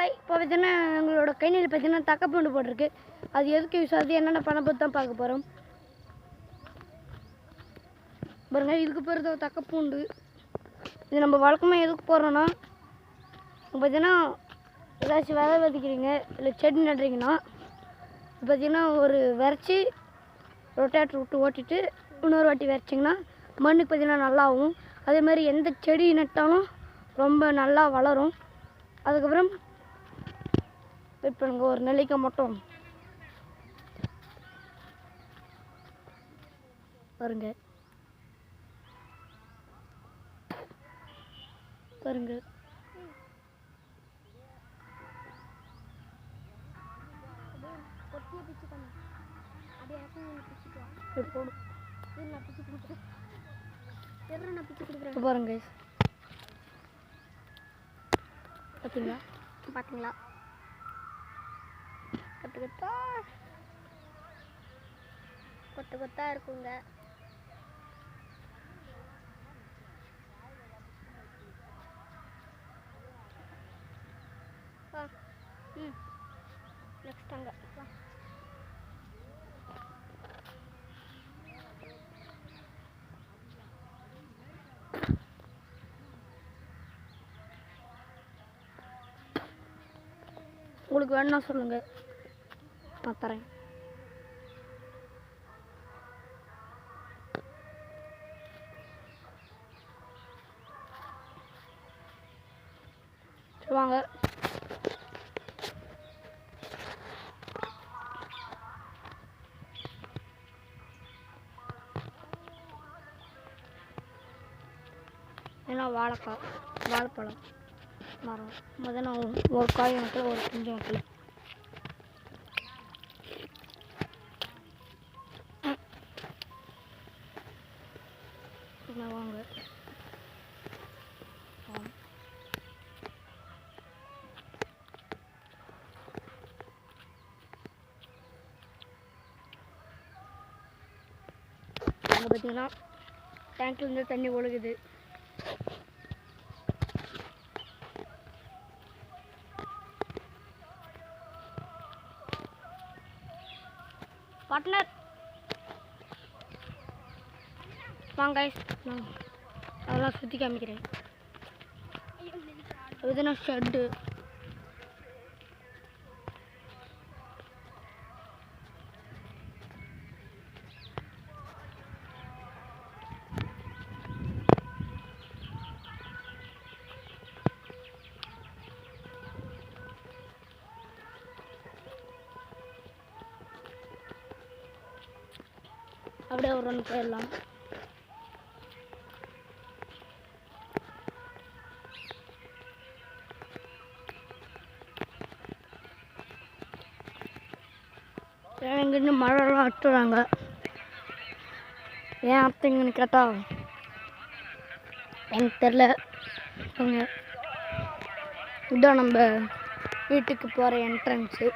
Hi, இப்போ பார்த்தீங்கன்னா எங்களோட கைநிலை பார்த்தீங்கன்னா தக்கப்பூண்டு போட்டிருக்கு. அது எதுக்கு யூஸ் ஆகுது என்னென்ன பண்ண போது தான் பார்க்க போகிறோம். பாருங்கள், இதுக்கு போகிறது தக்கப்பூண்டு. இது நம்ம வழக்கமாக எதுக்கு போடுறோன்னா, பார்த்தீங்கன்னா ஏதாச்சும் விதை விதைக்கிறீங்க இல்லை செடி நடுறீங்கன்னா பார்த்தீங்கன்னா ஒரு விரைச்சி ரொட்டேட்டர் விட்டு ஓட்டிட்டு இன்னொரு வாட்டி விரைச்சிங்கன்னா மண்ணுக்கு பார்த்தீங்கன்னா நல்லாவும், அதேமாதிரி எந்த செடி நட்டாலும் ரொம்ப நல்லா வளரும். அதுக்கப்புறம் வெயிட் பண்ணுங்க, ஒரு நெல்லிக்காய் மட்டும் பாருங்க பாருங்க. பாருங்க பார்த்தீங்களா பார்த்தீங்களா கொத்து கொத்தா கொத்து கொத்தா இருக்குங்க. நெக்ஸ்ட் அங்கே உங்களுக்கு வேணும்னா சொல்லுங்க, நான் தரேன். வாங்க. ஏன்னா வாழைப்பழம் மரம் முதல்ல ஒரு காய் வைக்கல, ஒரு குஞ்சு வைக்கல. வாங்க அங்கே பார்த்தீங்கன்னா டேங்க்லேருந்து தண்ணி ஒழுகுது. பார்ட்னர் வாங்க, அதெல்லாம் சுற்றி காமிக்கிறேன். எதுனா ஷெட்டு அப்படியே ஒரு ரன் போயிடலாம். இங்கேருந்து மழைலாம் அட்டுறாங்க. ஏன் அத்தைங்கன்னு கேட்டால் எனக்கு தெரில. இதான் நம்ம வீட்டுக்கு போகிற என்ட்ரன்ஸு.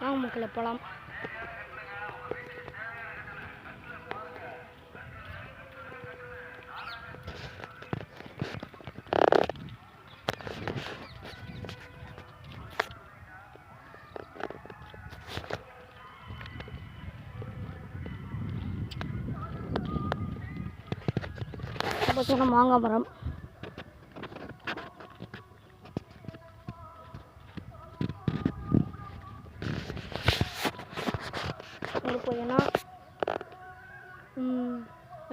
நாமக்கல்ல போகலாம். பார்த்தீங்கன்னா மாங்காய் மரம். உங்களுக்கு பார்த்தீங்கன்னா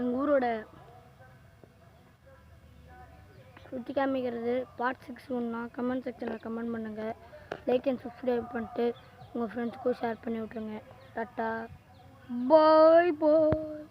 எங்கள் ஊரோட சுற்றி காமிக்கிறது பார்ட் 6 ஒன்றா கமெண்ட் செக்ஷனில் கமெண்ட் பண்ணுங்கள். லைக் அண்ட் சப்ஸ்கிரைப் பண்ணிட்டு உங்கள் ஃப்ரெண்ட்ஸுக்கும் ஷேர் பண்ணி விட்ருங்க. டாட்டா பாய் பாய்.